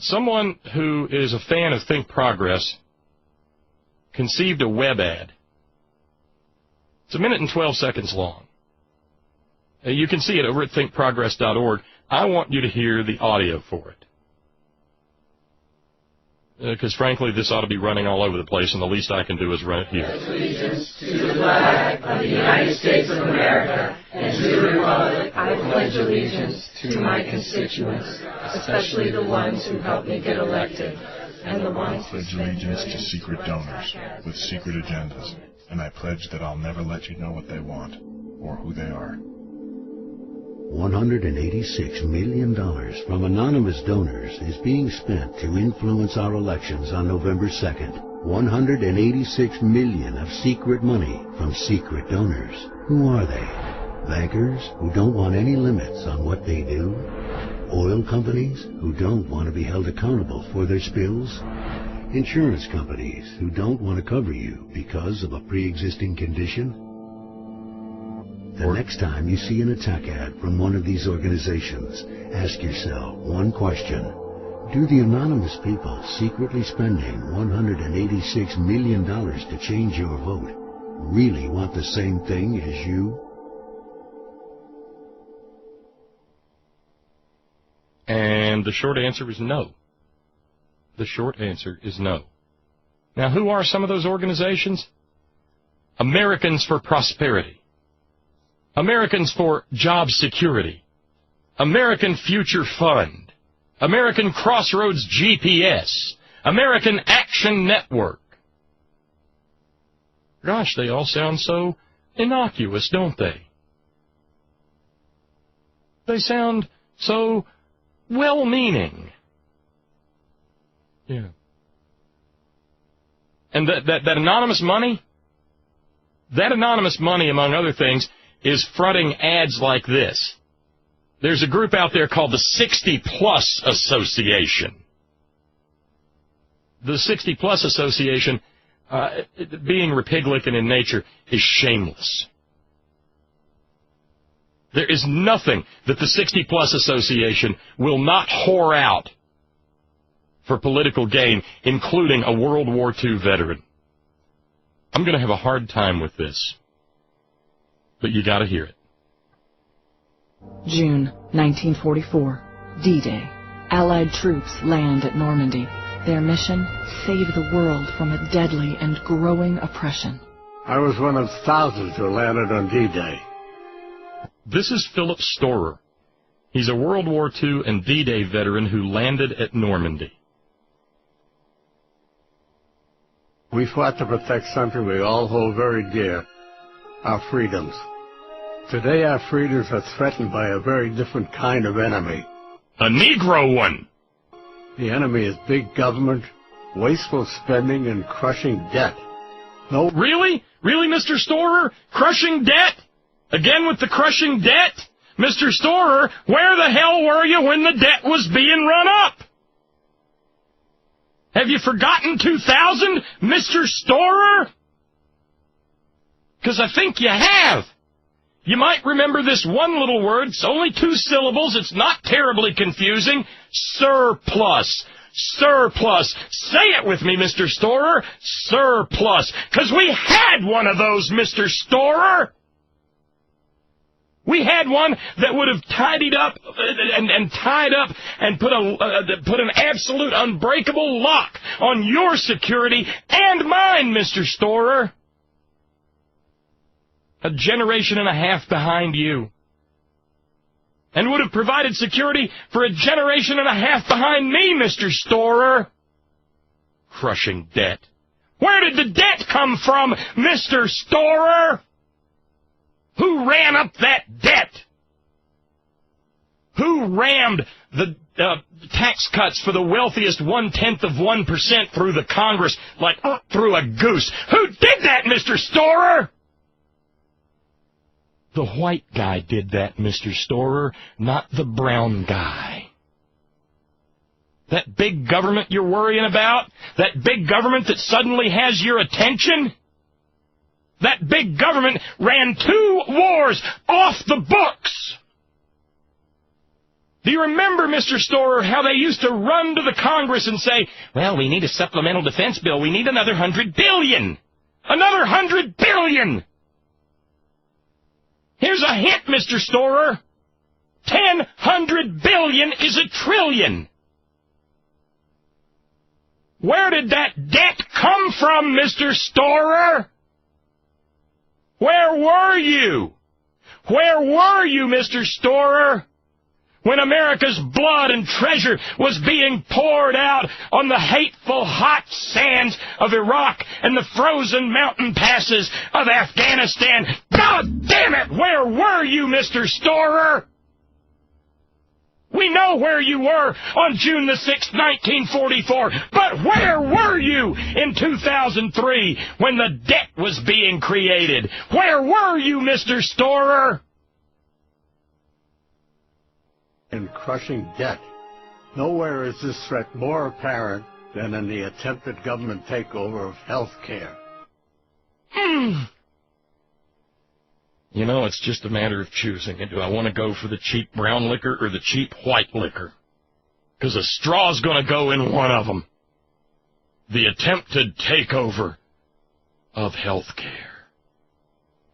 Someone who is a fan of Think Progress conceived a web ad. It's 1 minute and 12 seconds long. You can see it over at thinkprogress.org. I want you to hear the audio for it. Because, frankly, this ought to be running all over the place, and the least I can do is run it here. Allegiance to the flag of the United States of America and to the republic I pledge allegiance to my constituents, especially the ones who helped me get elected, and the ones who pledge allegiance to secret donors with secret agendas, and I pledge that I'll never let you know what they want or who they are. $186 million from anonymous donors is being spent to influence our elections on November 2nd. $186 million of secret money from secret donors. Who are they? Bankers who don't want any limits on what they do? Oil companies who don't want to be held accountable for their spills? Insurance companies who don't want to cover you because of a pre-existing condition? The next time you see an attack ad from one of these organizations, ask yourself one question. Do the anonymous people secretly spending $186 million to change your vote really want the same thing as you? And the short answer is no. The short answer is no. Now, who are some of those organizations? Americans for Prosperity. Americans for Job Security, American Future Fund, American Crossroads GPS, American Action Network. Gosh, they all sound so innocuous, don't they? They sound so well-meaning. Yeah. And that anonymous money, among other things, is fronting ads like this. There's a group out there called the 60 Plus Association. The 60 Plus Association, being Republican in nature, is shameless. There is nothing that the 60 Plus Association will not whore out for political gain, including a World War II veteran. I'm going to have a hard time with this, but you got to hear it. June 1944, D-Day. Allied troops land at Normandy. Their mission, save the world from a deadly and growing oppression. I was one of thousands who landed on D-Day. This is Philip Storer. He's a World War II and D-Day veteran who landed at Normandy. We fought to protect something we all hold very dear, our freedoms. Today our freedoms are threatened by a very different kind of enemy. A Negro one. The enemy is big government, wasteful spending, and crushing debt. No. Really? Really, Mr. Storer? Crushing debt? Again with the crushing debt? Mr. Storer, where the hell were you when the debt was being run up? Have you forgotten 2000, Mr. Storer? Because I think you have. You might remember this one little word. It's only 2 syllables. It's not terribly confusing. Surplus. Surplus. Say it with me, Mr. Storer. Surplus. Because we had one of those, Mr. Storer. We had one that would have tidied up and tied up and put an absolute unbreakable lock on your security and mine, Mr. Storer. A generation and a half behind you. And would have provided security for a generation and a half behind me, Mr. Storer. Crushing debt. Where did the debt come from, Mr. Storer? Who ran up that debt? Who rammed the tax cuts for the wealthiest 0.1% through the Congress like through a goose? Who did that, Mr. Storer? The white guy did that, Mr. Storer, not the brown guy. That big government you're worrying about? That big government that suddenly has your attention? That big government ran 2 wars off the books. Do you remember, Mr. Storer, how they used to run to the Congress and say, well, we need a supplemental defense bill. We need another $100 billion. Another $100 billion. Here's a hint, Mr. Storer. 100 billion is a trillion. Where did that debt come from, Mr. Storer? Where were you? Where were you, Mr. Storer, when America's blood and treasure was being poured out on the hateful hot sands of Iraq and the frozen mountain passes of Afghanistan? God damn it, where were you, Mr. Storer? We know where you were on June the 6th, 1944, but where were you in 2003 when the debt was being created? Where were you, Mr. Storer? In crushing debt. Nowhere is this threat more apparent than in the attempted government takeover of health care. You know, it's just a matter of choosing. Do I want to go for the cheap brown liquor or the cheap white liquor? Because a straw's going to go in one of them. The attempted takeover of health care.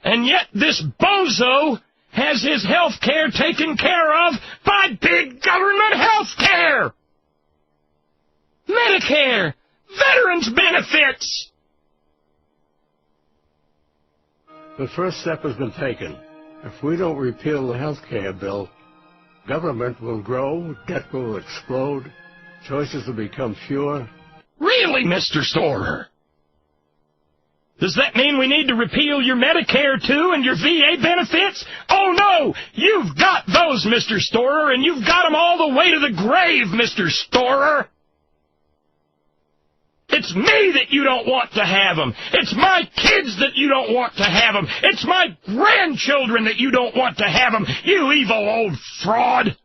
And yet this bozo has his health care taken care of by big government health care. Medicare, veterans benefits. The first step has been taken. If we don't repeal the health care bill, government will grow, debt will explode, choices will become fewer. Really, Mr. Storer? Does that mean we need to repeal your Medicare, too, and your VA benefits? Oh, no! You've got those, Mr. Storer, and you've got them all the way to the grave, Mr. Storer! It's me that you don't want to have them. It's my kids that you don't want to have them. It's my grandchildren that you don't want to have them, you evil old fraud!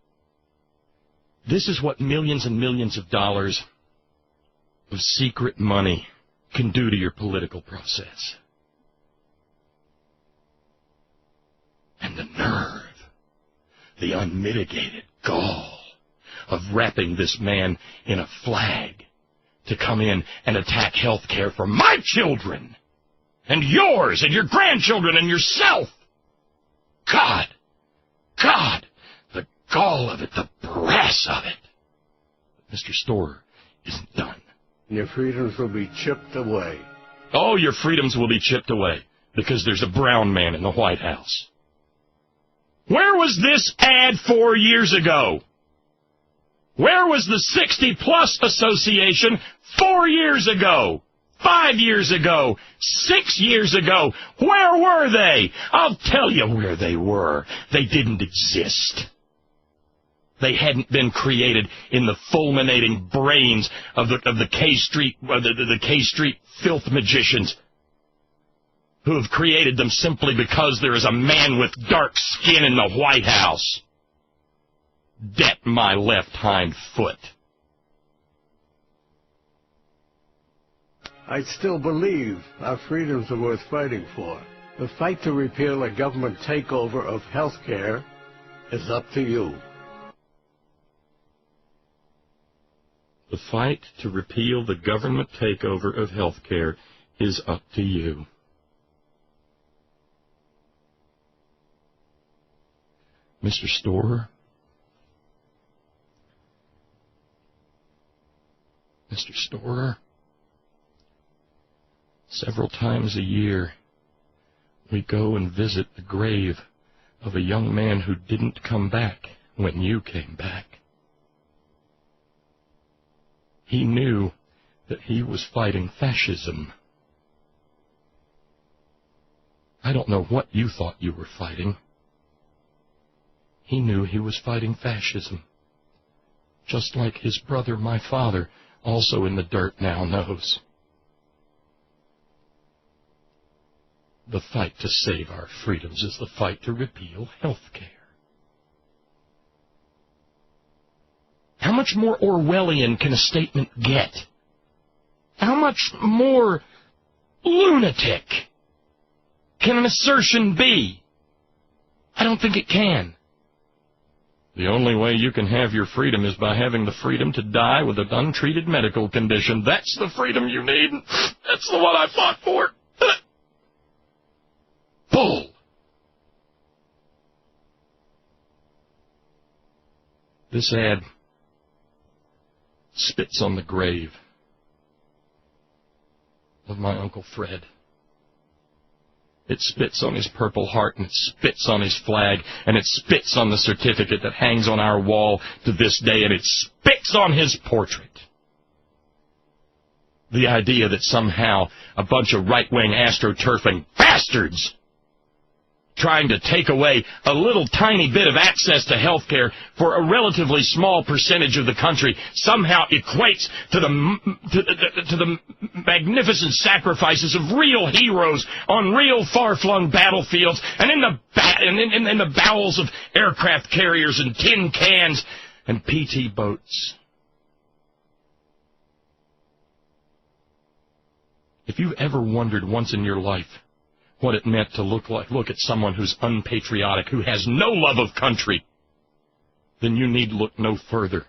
This is what millions and millions of dollars of secret money can do to your political process. And the nerve, the unmitigated gall of wrapping this man in a flag to come in and attack health care for my children and yours and your grandchildren and yourself. God, the gall of it, the brass of it. But Mr. Storer isn't done. Your freedoms will be chipped away. Oh, your freedoms will be chipped away because there's a brown man in the White House. Where was this ad 4 years ago? Where was the 60-plus Association 4 years ago? 5 years ago? 6 years ago? Where were they? I'll tell you where they were. They didn't exist. They hadn't been created in the fulminating brains of the K Street, the K Street filth magicians who have created them simply because there is a man with dark skin in the White House. Det my left hind foot. I still believe our freedoms are worth fighting for. The fight to repeal a government takeover of health care is up to you. The fight to repeal the government takeover of health care is up to you. Mr. Storer? Mr. Storer? Several times a year, we go and visit the grave of a young man who didn't come back when you came back. He knew that he was fighting fascism. I don't know what you thought you were fighting. He knew he was fighting fascism, just like his brother, my father, also in the dirt now knows. The fight to save our freedoms is the fight to repeal health care. How much more Orwellian can a statement get? How much more lunatic can an assertion be? I don't think it can. The only way you can have your freedom is by having the freedom to die with an untreated medical condition. That's the freedom you need. That's the one I fought for. Bull. This ad spits on the grave of my Uncle Fred. It spits on his Purple Heart, and it spits on his flag, and it spits on the certificate that hangs on our wall to this day, and it spits on his portrait. The idea that somehow a bunch of right-wing astroturfing bastards trying to take away a little tiny bit of access to health care for a relatively small percentage of the country somehow equates to the magnificent sacrifices of real heroes on real far-flung battlefields and in the bowels of aircraft carriers and tin cans and PT boats. If you've ever wondered once in your life what it meant to look at someone who's unpatriotic, who has no love of country, then you need look no further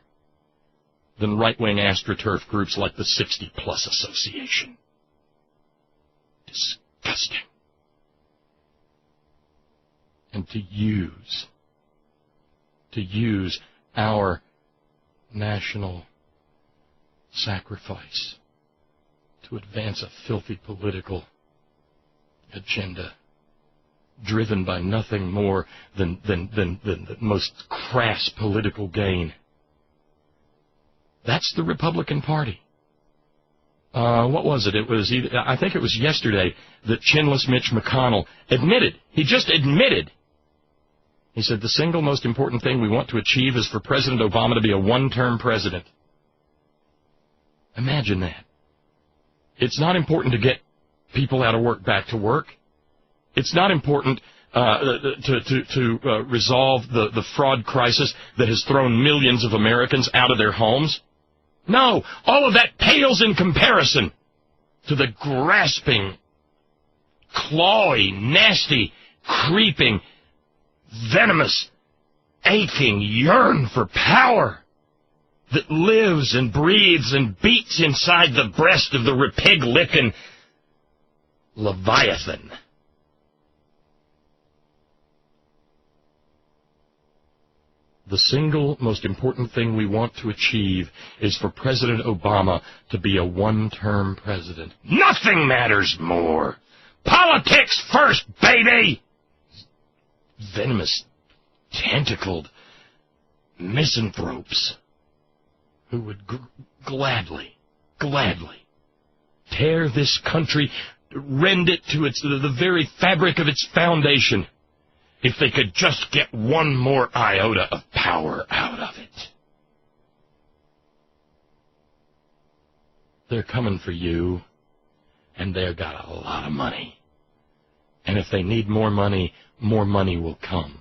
than right-wing astroturf groups like the 60-Plus Association. Disgusting. And to use our national sacrifice to advance a filthy political agenda driven by nothing more than the most crass political gain. That's the Republican Party. What was it? I think it was yesterday that chinless Mitch McConnell admitted. He just admitted. He said the single most important thing we want to achieve is for President Obama to be a one-term president. Imagine that. It's not important to get people out of work back to work. It's not important to resolve the fraud crisis that has thrown millions of Americans out of their homes. No, all of that pales in comparison to the grasping, clawy, nasty, creeping, venomous, aching yearn for power that lives and breathes and beats inside the breast of the repig-licking Leviathan. The single most important thing we want to achieve is for President Obama to be a one-term president. Nothing matters more. Politics first, baby! Venomous, tentacled misanthropes who would gladly tear this country, rend it to the very fabric of its foundation, if they could just get one more iota of power out of it. They're coming for you, and they've got a lot of money. And if they need more money will come.